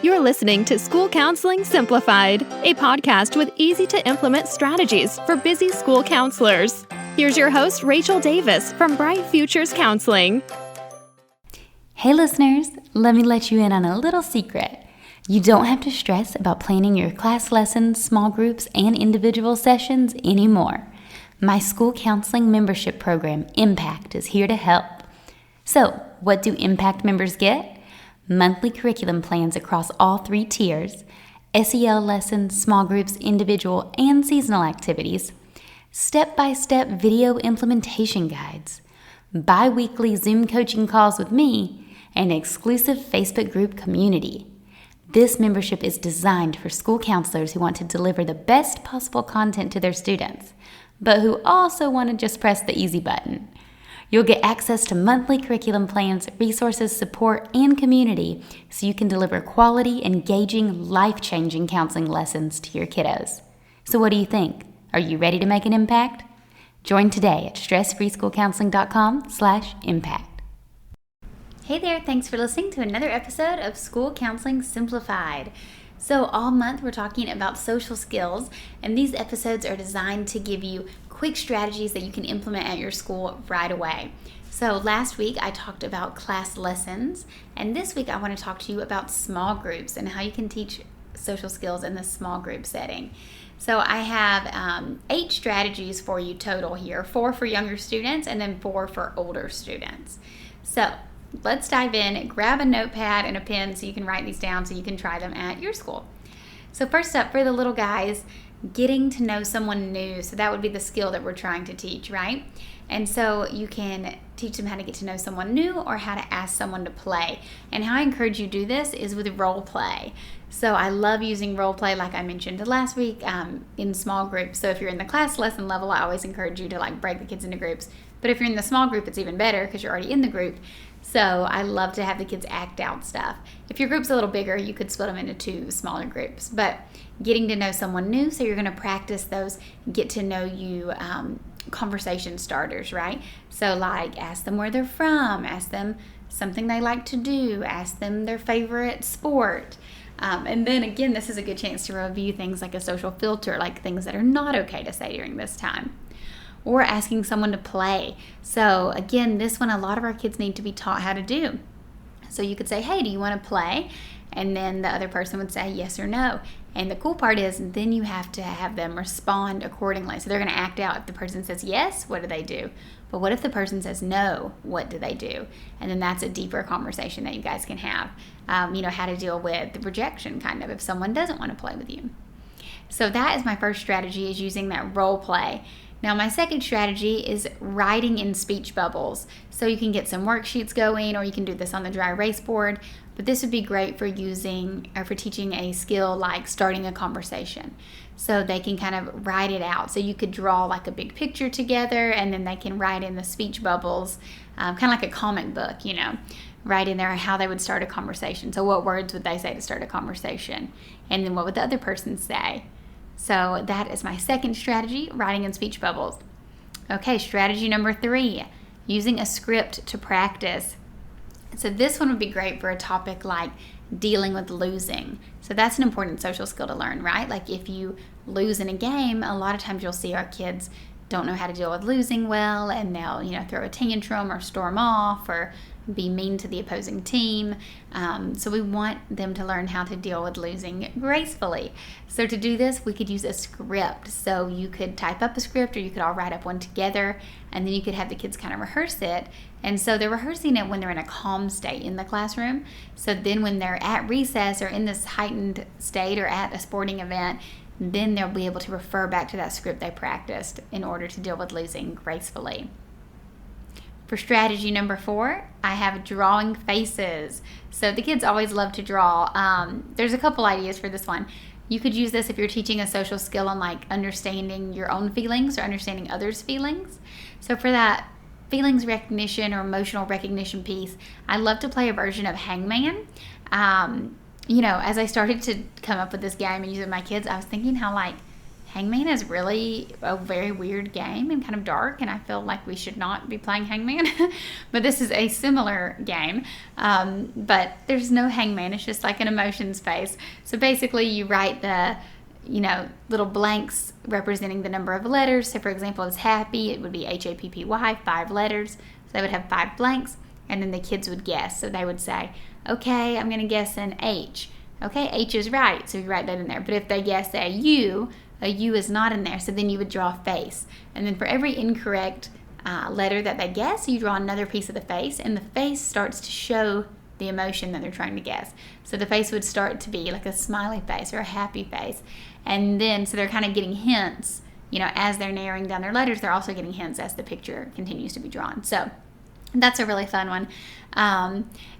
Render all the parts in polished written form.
You're listening to School Counseling Simplified, a podcast with easy-to-implement strategies for busy school counselors. Here's your host, Rachel Davis from Bright Futures Counseling. Hey listeners, let me let you in on a little secret. You don't have to stress about planning your class lessons, small groups, and individual sessions anymore. My school counseling membership program, Impact, is here to help. So, what do Impact members get? Monthly curriculum plans across all 3 tiers, SEL lessons, small groups, individual, and seasonal activities, step-by-step video implementation guides, bi-weekly Zoom coaching calls with me, and an exclusive Facebook group community. This membership is designed for school counselors who want to deliver the best possible content to their students, but who also want to just press the easy button. You'll get access to monthly curriculum plans, resources, support, and community so you can deliver quality, engaging, life-changing counseling lessons to your kiddos. So what do you think? Are you ready to make an impact? Join today at stressfreeschoolcounseling.com/impact. Hey there, thanks for listening to another episode of School Counseling Simplified. So all month we're talking about social skills, and these episodes are designed to give you quick strategies that you can implement at your school right away. So last week I talked about class lessons, and this week I want to talk to you about small groups and how you can teach social skills in the small group setting. So I have 8 strategies for you total here, 4 for younger students and then 4 for older students. So let's dive in, grab a notepad and a pen so you can write these down so you can try them at your school. So first up, for the little guys, getting to know someone new. So that would be the skill that we're trying to teach, right? And so you can teach them how to get to know someone new or how to ask someone to play. And how I encourage you to do this is with role play. So I love using role play, like I mentioned last week, in small groups. So if you're in the class lesson level, I always encourage you to break the kids into groups. But if you're in the small group, it's even better because you're already in the group. So I love to have the kids act out stuff. If your group's a little bigger, you could split them into 2 smaller groups. But getting to know someone new, so you're going to practice those get to know you conversation starters, right? So ask them where they're from, ask them something they like to do, ask them their favorite sport. And then again, this is a good chance to review things like a social filter, like things that are not okay to say during this time. Or asking someone to play. So again, this one, a lot of our kids need to be taught how to do. So you could say, hey, do you want to play? And then the other person would say yes or no. And the cool part is then you have to have them respond accordingly. So they're going to act out. If the person says yes, what do they do? But what if the person says no? What do they do? And then that's a deeper conversation that you guys can have. How to deal with the rejection, kind of, if someone doesn't want to play with you. So that is my first strategy, is using that role play. Now, my second strategy is writing in speech bubbles. So you can get some worksheets going, or you can do this on the dry erase board. But this would be great for teaching a skill like starting a conversation. So they can kind of write it out. So you could draw a big picture together, and then they can write in the speech bubbles, kind of like a comic book, write in there how they would start a conversation. So what words would they say to start a conversation? And then what would the other person say? So that is my second strategy, writing in speech bubbles. Okay, strategy number 3, using a script to practice. So this one would be great for a topic like dealing with losing. So that's an important social skill to learn, right? If you lose in a game, a lot of times you'll see our kids don't know how to deal with losing well, and they'll throw a tantrum or storm off or be mean to the opposing team. So we want them to learn how to deal with losing gracefully. So to do this, we could use a script. So you could type up a script, or you could all write up one together, and then you could have the kids kind of rehearse it. And so they're rehearsing it when they're in a calm state in the classroom. So then when they're at recess or in this heightened state or at a sporting event, then they'll be able to refer back to that script they practiced in order to deal with losing gracefully. For strategy number 4, I have drawing faces. So the kids always love to draw. There's a couple ideas for this one. You could use this if you're teaching a social skill on understanding your own feelings or understanding others' feelings. So for that feelings recognition or emotional recognition piece, I love to play a version of Hangman. As I started to come up with this game and use it with my kids, I was thinking how Hangman is really a very weird game and kind of dark, and I feel like we should not be playing Hangman. But this is a similar game, but there's no hangman. It's just like an emotion space. So basically you write the little blanks representing the number of letters. So for example, it's happy, it would be HAPPY, 5 letters. So they would have 5 blanks, and then the kids would guess. So they would say, okay, I'm going to guess an H. Okay, H is right, so you write that in there. But if they guess a U is not in there, so then you would draw a face. And then for every incorrect letter that they guess, you draw another piece of the face, and the face starts to show the emotion that they're trying to guess. So the face would start to be like a smiley face or a happy face. And then, so they're kind of getting hints, as they're narrowing down their letters, they're also getting hints as the picture continues to be drawn. So that's a really fun one.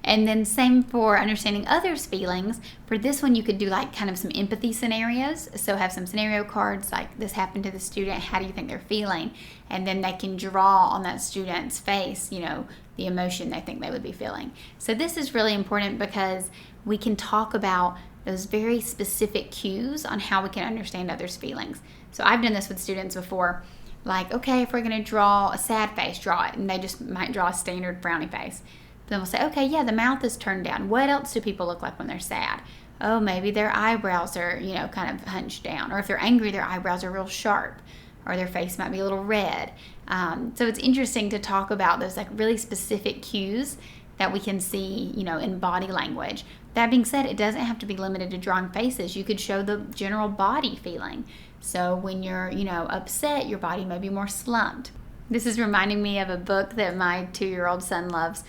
And then same for understanding others' feelings. For this one, you could do like kind of some empathy scenarios. So have some scenario cards like this happened to the student. How do you think they're feeling? And then they can draw on that student's face, the emotion they think they would be feeling. So this is really important because we can talk about those very specific cues on how we can understand others' feelings. So I've done this with students before. Like, okay, if we're going to draw a sad face, draw it. And they just might draw a standard frowny face. Then we'll say, okay, yeah, the mouth is turned down. What else do people look like when they're sad? Oh, maybe their eyebrows are, kind of hunched down. Or if they're angry, their eyebrows are real sharp. Or their face might be a little red. So it's interesting to talk about those like really specific cues that we can see, in body language. That being said, it doesn't have to be limited to drawing faces. You could show the general body feeling. So when you're, upset, your body may be more slumped. This is reminding me of a book that my 2-year-old son loves,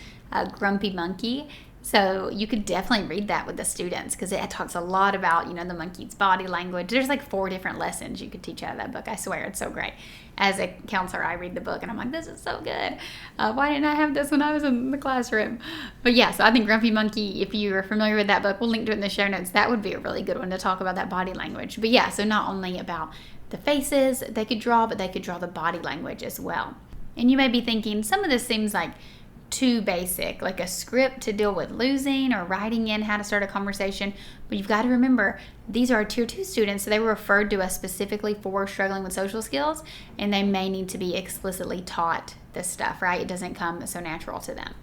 Grumpy Monkey. So you could definitely read that with the students because it talks a lot about, the monkey's body language. There's like 4 different lessons you could teach out of that book. I swear, it's so great. As a counselor, I read the book and I'm like, this is so good. Why didn't I have this when I was in the classroom? But yeah, so I think Grumpy Monkey, if you are familiar with that book, we'll link to it in the show notes. That would be a really good one to talk about that body language. But yeah, so not only about the faces they could draw, but they could draw the body language as well. And you may be thinking, some of this seems like too basic, like a script to deal with losing or writing in how to start a conversation. But you've got to remember, these are our Tier 2 students, so they were referred to us specifically for struggling with social skills, and they may need to be explicitly taught this stuff, right? It doesn't come so natural to them.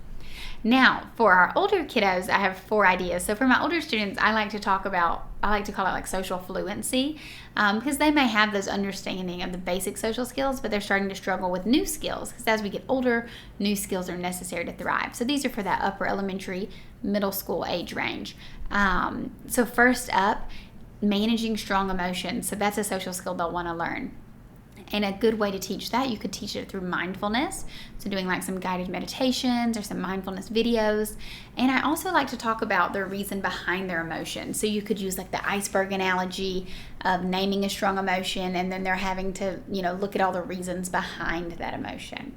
Now, for our older kiddos, I have 4 ideas. So for my older students, I like to call it like social fluency, because they may have those understanding of the basic social skills, but they're starting to struggle with new skills, because as we get older, new skills are necessary to thrive. So these are for that upper elementary, middle school age range. So first up, managing strong emotions. So that's a social skill they'll want to learn. And a good way to teach that, you could teach it through mindfulness. So doing like some guided meditations or some mindfulness videos. And I also like to talk about the reason behind their emotion. So you could use like the iceberg analogy of naming a strong emotion, and then they're having to, look at all the reasons behind that emotion.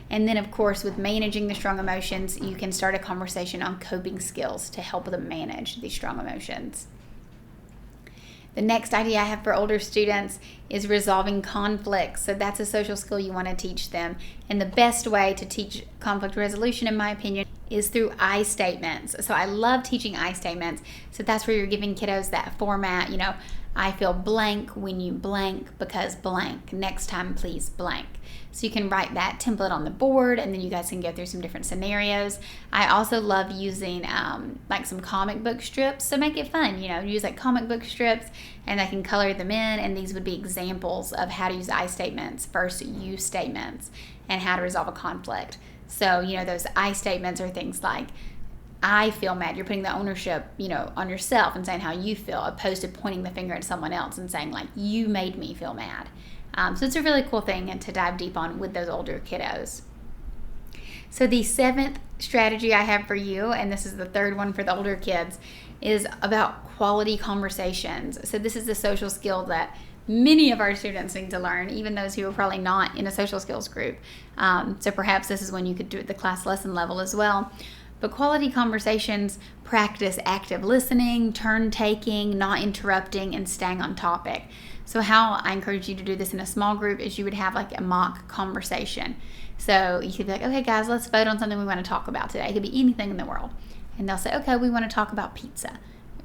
And then of course, with managing the strong emotions, you can start a conversation on coping skills to help them manage these strong emotions. The next idea I have for older students is resolving conflicts. So that's a social skill you want to teach them. And the best way to teach conflict resolution, in my opinion, is through I statements. So I love teaching I statements. So that's where you're giving kiddos that format, I feel blank when you blank because blank. Next time, please blank. So you can write that template on the board, and then you guys can go through some different scenarios. I also love using like some comic book strips. So make it fun, use like comic book strips, and I can color them in. And these would be examples of how to use I statements, first you statements, and how to resolve a conflict. So, those I statements are things like, I feel mad. You're putting the ownership, on yourself and saying how you feel, opposed to pointing the finger at someone else and saying like, you made me feel mad. So it's a really cool thing to dive deep on with those older kiddos. So the 7th strategy I have for you, and this is the 3rd one for the older kids, is about quality conversations. So this is the social skill that many of our students need to learn, even those who are probably not in a social skills group. So perhaps this is when you could do it at the class lesson level as well. But quality conversations practice active listening, turn taking, not interrupting, and staying on topic. So how I encourage you to do this in a small group is you would have like a mock conversation. So you could be like, okay guys, let's vote on something we want to talk about today. It could be anything in the world. And they'll say, okay, we want to talk about pizza.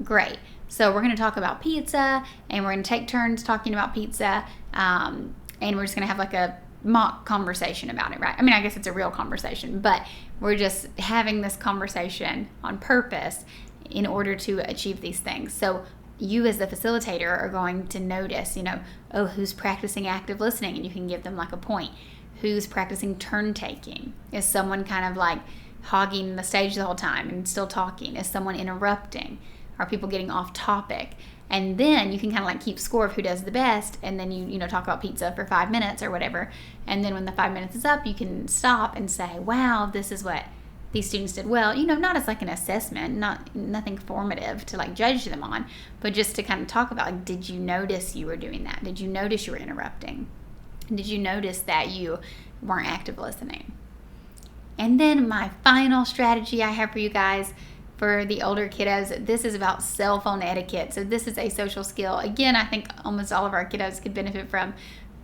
Great. So we're going to talk about pizza, and we're going to take turns talking about pizza, and we're just going to have like a mock conversation about it, right? I mean, I guess it's a real conversation, but we're just having this conversation on purpose in order to achieve these things. So you as the facilitator are going to notice, oh, who's practicing active listening? And you can give them like a point. Who's practicing turn taking? Is someone kind of like hogging the stage the whole time and still talking? Is someone interrupting? Are people getting off topic? And then you can kind of like keep score of who does the best, and then you talk about pizza for 5 minutes or whatever. And then when the 5 minutes is up, you can stop and say, wow, this is what these students did well, not as like an assessment, nothing formative to like judge them on, but just to kind of talk about, like, did you notice you were doing that? Did you notice you were interrupting? Did you notice that you weren't active listening? And then my final strategy I have for you guys for the older kiddos, this is about cell phone etiquette. So this is a social skill. Again, I think almost all of our kiddos could benefit from,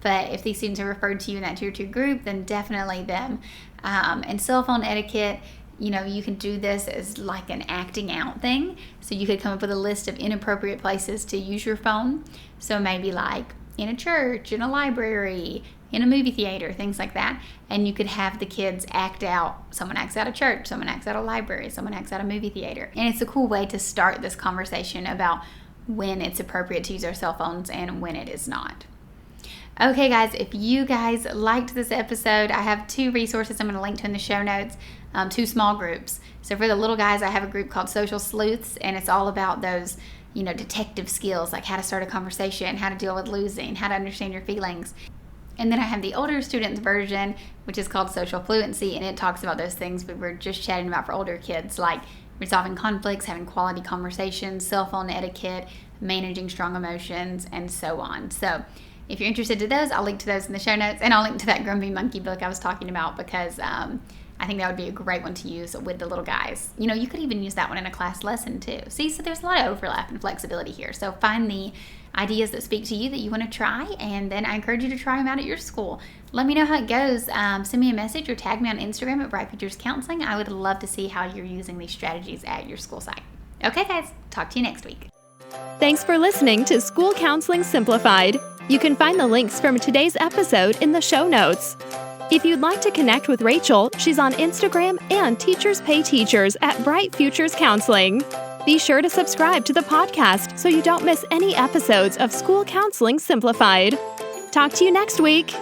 but if these students are referred to you in that tier 2 group, then definitely them. And cell phone etiquette, you can do this as like an acting out thing. So you could come up with a list of inappropriate places to use your phone. So maybe like in a church, in a library, in a movie theater, things like that. And you could have the kids act out. Someone acts out of church, someone acts out of library, someone acts out of movie theater. And it's a cool way to start this conversation about when it's appropriate to use our cell phones and when it is not. Okay, guys, if you guys liked this episode, I have 2 resources I'm going to link to in the show notes, 2 small groups. So for the little guys, I have a group called Social Sleuths, and it's all about those, detective skills, like how to start a conversation, how to deal with losing, how to understand your feelings. And then I have the older students version, which is called Social Fluency, and it talks about those things we were just chatting about for older kids, like resolving conflicts, having quality conversations, cell phone etiquette, managing strong emotions, and so on. So if you're interested in those, I'll link to those in the show notes, and I'll link to that Grumpy Monkey book I was talking about, because I think that would be a great one to use with the little guys. You could even use that one in a class lesson too. See, so there's a lot of overlap and flexibility here. So find the ideas that speak to you that you want to try, and then I encourage you to try them out at your school. Let me know how it goes. Send me a message or tag me on Instagram at Bright Futures Counseling. I would love to see how you're using these strategies at your school site. Okay, guys, talk to you next week. Thanks for listening to School Counseling Simplified. You can find the links from today's episode in the show notes. If you'd like to connect with Rachel, she's on Instagram and Teachers Pay Teachers at Bright Futures Counseling. Be sure to subscribe to the podcast so you don't miss any episodes of School Counseling Simplified. Talk to you next week.